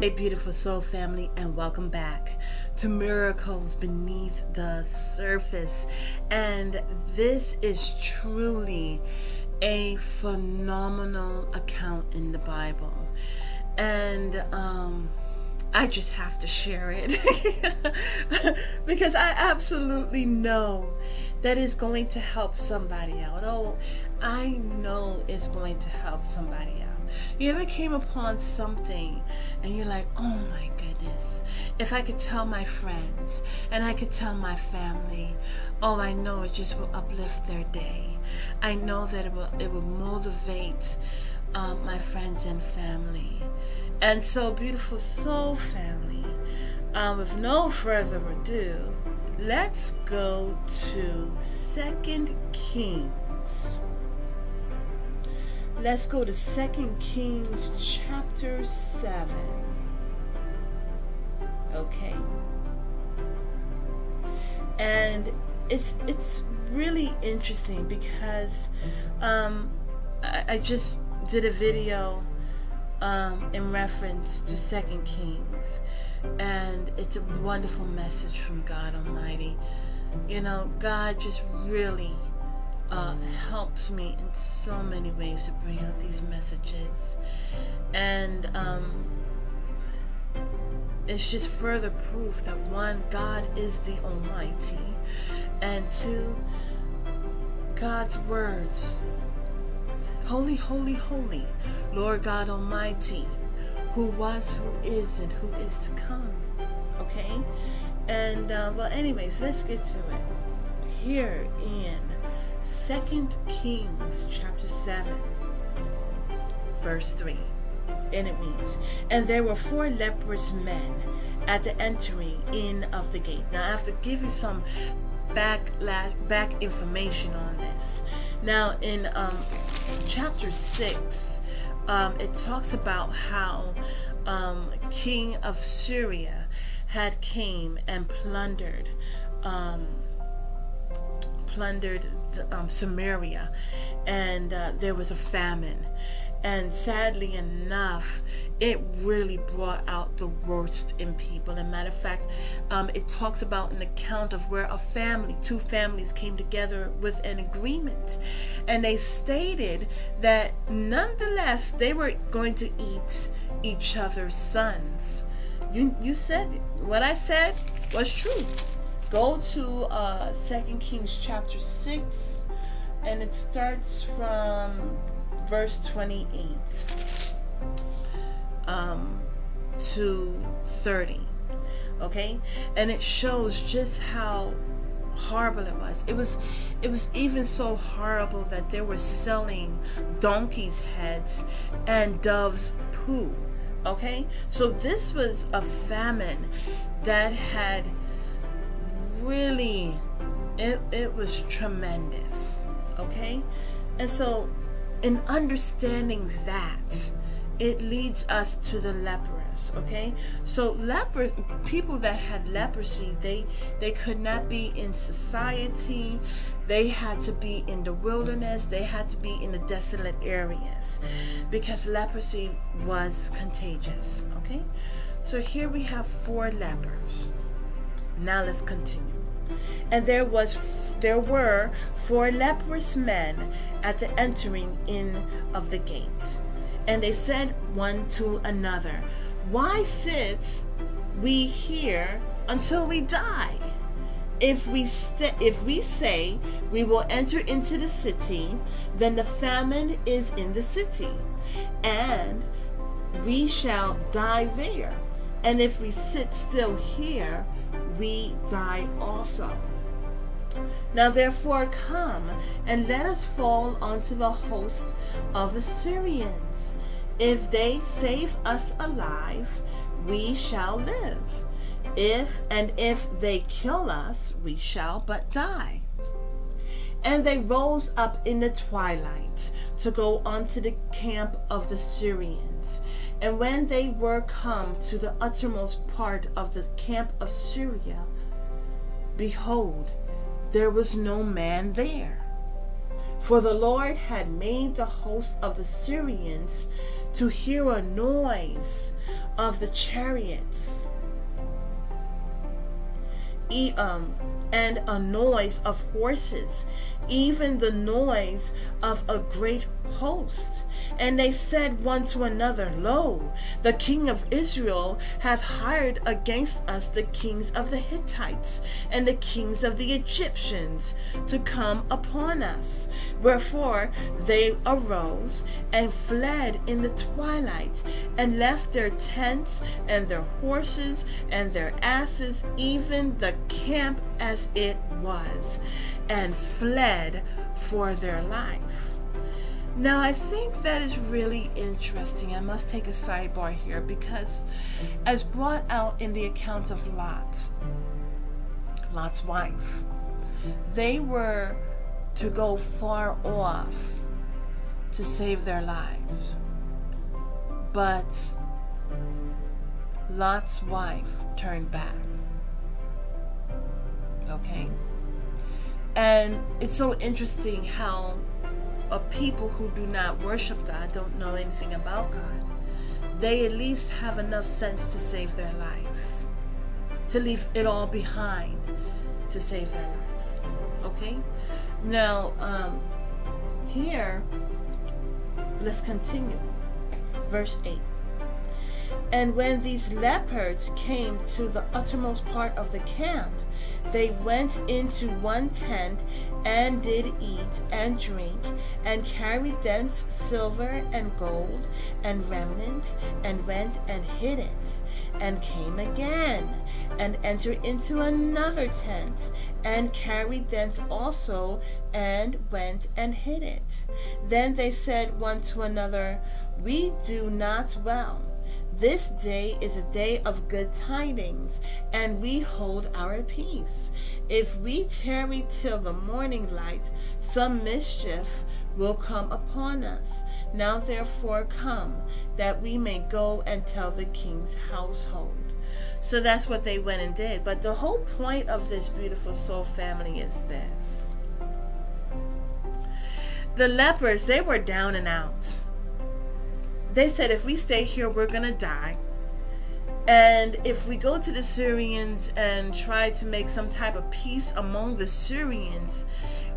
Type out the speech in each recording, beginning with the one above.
Hey, beautiful soul family, and welcome back to Miracles Beneath the Surface. And this is truly a phenomenal account in the Bible. And I just have to share it because I absolutely know that it's going to help somebody out. Oh, I know it's going to help somebody out. You ever came upon something and you're like, oh my goodness, if I could tell my friends and I could tell my family, oh, I know it just will uplift their day. I know that it will motivate my friends and family. And so, beautiful soul family, with no further ado, let's go to 2 Kings. Let's go to 2 Kings chapter 7. Okay. And it's really interesting because I just did a video in reference to 2 Kings, and it's a wonderful message from God Almighty. You know, God just really helps me in so many ways to bring out these messages, and it's just further proof that one, God is the Almighty, and two, God's words, holy, holy, holy, Lord God Almighty, who was, who is, and who is to come. Okay, and well, anyways, let's get to it. Here in 2 Kings chapter 7, verse 3, and it reads, and there were 4 leprous men at the entering in of the gate. Now I have to give you some back information on this. Now in chapter 6, it talks about how king of Syria had came and plundered Samaria, and there was a famine, and sadly enough it really brought out the worst in people. And matter of fact, it talks about an account of where two families came together with an agreement, and they stated that nonetheless they were going to eat each other's sons. You said what I said was true. Go to 2 Kings chapter 6, and it starts from verse 28 to 30. Okay, and it shows just how horrible it was. It was even so horrible that they were selling donkeys' heads and doves' poo. Okay, so this was a famine that had really, it was tremendous. Okay, and so in understanding that, it leads us to the leprous. Okay, so people that had leprosy, they could not be in society. They had to be in the wilderness. They had to be in the desolate areas because leprosy was contagious. Okay, so here we have 4 lepers. Now let's continue. And there were 4 leprous men at the entering in of the gate. And they said one to another, why sit we here until we die? If we say we will enter into the city, then the famine is in the city, and we shall die there. And if we sit still here, we die also. Now therefore come, and let us fall unto the host of the Syrians. If they save us alive, we shall live. If they kill us, we shall but die. And they rose up in the twilight to go unto the camp of the Syrians. And when they were come to the uttermost part of the camp of Syria, behold, there was no man there. For the Lord had made the host of the Syrians to hear a noise of the chariots, and a noise of horses, even the noise of a great host. And they said one to another, Lo, the king of Israel hath hired against us the kings of the Hittites and the kings of the Egyptians to come upon us. Wherefore they arose and fled in the twilight, and left their tents and their horses and their asses, even the camp as it was, and fled for their life. Now, I think that is really interesting. I must take a sidebar here, because as brought out in the account of Lot's wife, they were to go far off to save their lives. But Lot's wife turned back. Okay? And it's so interesting how a people who do not worship God, don't know anything about God, they at least have enough sense to save their life, to leave it all behind to save their life. Okay? Now, here, let's continue. Verse 8. And when these lepers came to the uttermost part of the camp, they went into one tent and did eat and drink, and carried thence silver and gold and remnant, and went and hid it, and came again, and entered into another tent, and carried thence also, and went and hid it. Then they said one to another, We do not well. This day is a day of good tidings, and we hold our peace. If we tarry till the morning light, some mischief will come upon us. Now therefore come, that we may go and tell the king's household. So that's what they went and did. But the whole point of this beautiful soul family is this. The lepers, they were down and out. They said, if we stay here, we're going to die. And if we go to the Syrians and try to make some type of peace among the Syrians,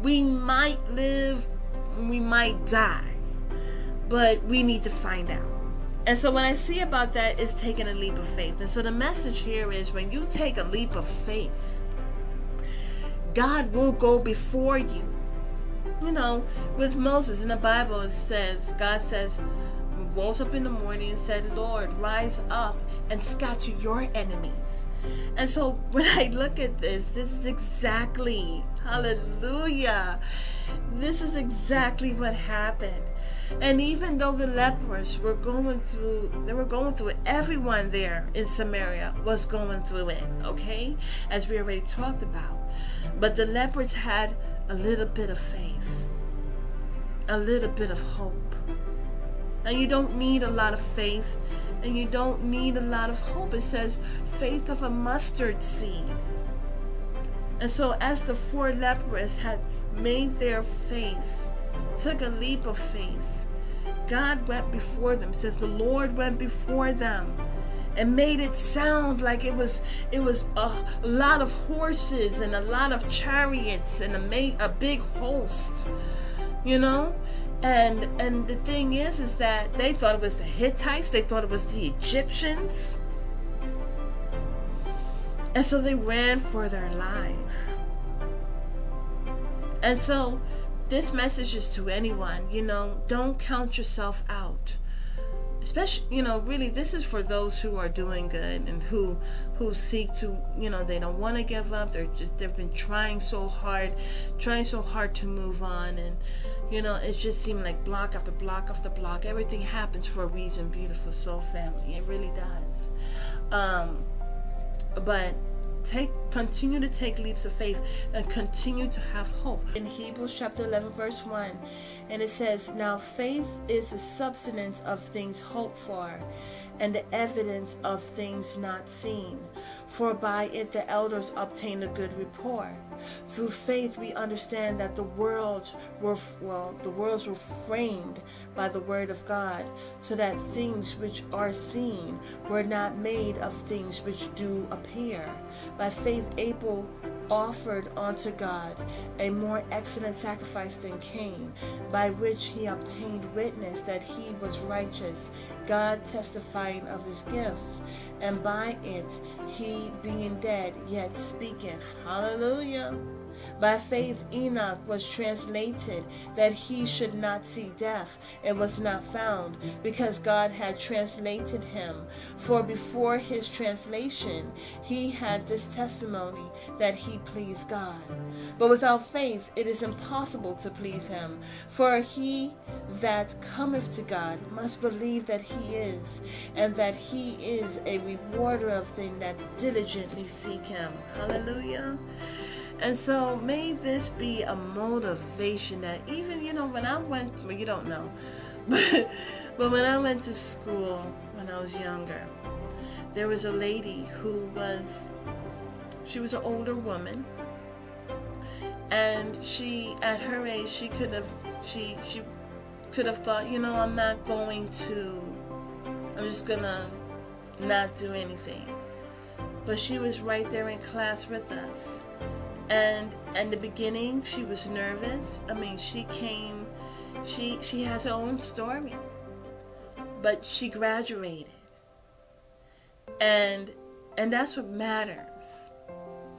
we might live, we might die. But we need to find out. And so what I see about that is taking a leap of faith. And so the message here is, when you take a leap of faith, God will go before you. You know, with Moses in the Bible, it says, God says, rose up in the morning and said, Lord, rise up and scatter your enemies. And so when I look at this is exactly, hallelujah, this is exactly what happened. And even though the lepers were going through it, everyone there in Samaria was going through it, okay, as we already talked about. But the lepers had a little bit of faith, a little bit of hope. And you don't need a lot of faith, and you don't need a lot of hope. It says faith of a mustard seed. And so as the four lepers had made their faith, took a leap of faith, God went before them. It says the Lord went before them and made it sound like it was a lot of horses and a lot of chariots and a big host, you know. And the thing is that they thought it was the Hittites, they thought it was the Egyptians. And so they ran for their life. And so this message is to anyone, you know, don't count yourself out. Especially, you know, really this is for those who are doing good and who seek to, you know, they don't want to give up. They've been trying so hard to move on. And you know, it just seemed like block after block after block. Everything happens for a reason, beautiful soul family. It really does. But continue to take leaps of faith and continue to have hope. In Hebrews chapter 11 verse 1, and it says, Now faith is the substance of things hoped for, and the evidence of things not seen. For by it the elders obtained a good report. Through faith we understand that the worlds were framed by the word of God, so that things which are seen were not made of things which do appear. By faith Abel offered unto God a more excellent sacrifice than Cain, by which he obtained witness that he was righteous, God testifying of his gifts, and by it he, being dead, yet speaketh. Hallelujah. By faith Enoch was translated that he should not see death, and was not found, because God had translated him. For before his translation he had this testimony, that he pleased God. But without faith it is impossible to please him. For he that cometh to God must believe that he is, and that he is a rewarder of them that diligently seek him. Hallelujah. And so may this be a motivation that even, when I went, well, you don't know, but when I went to school when I was younger, there was a lady who she was an older woman, and she, at her age, she could have thought, I'm just gonna not do anything. But she was right there in class with us. And in the beginning, she was nervous. She has her own story. But she graduated. And that's what matters.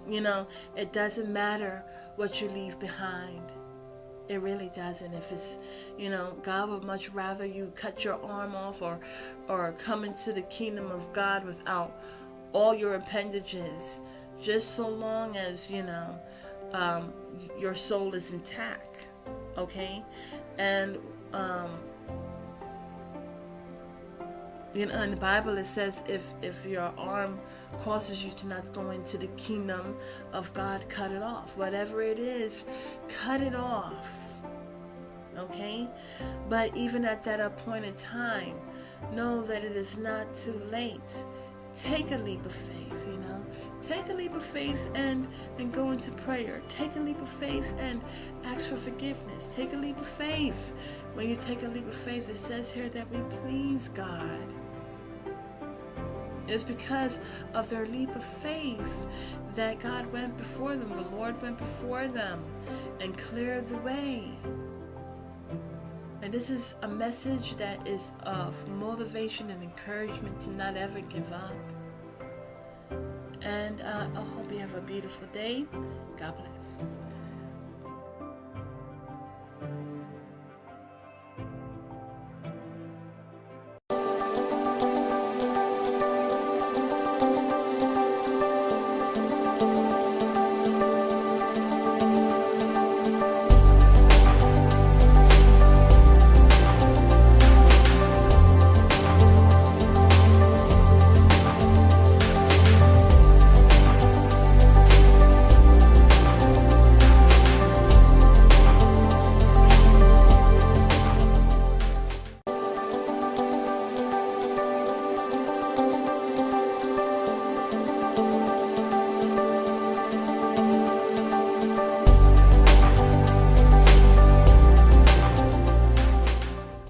It doesn't matter what you leave behind. It really doesn't. If it's, God would much rather you cut your arm off or come into the kingdom of God without all your appendages, just so long as, your soul is intact. Okay? And, in the Bible it says if your arm causes you to not go into the kingdom of God, cut it off. Whatever it is, cut it off. Okay? But even at that appointed time, know that it is not too late. Take a leap of faith, Take a leap of faith and go into prayer. Take a leap of faith and ask for forgiveness. Take a leap of faith. When you take a leap of faith, it says here that we please God. It's because of their leap of faith that God went before them. The Lord went before them and cleared the way. And this is a message that is of motivation and encouragement to not ever give up. And I hope you have a beautiful day. God bless.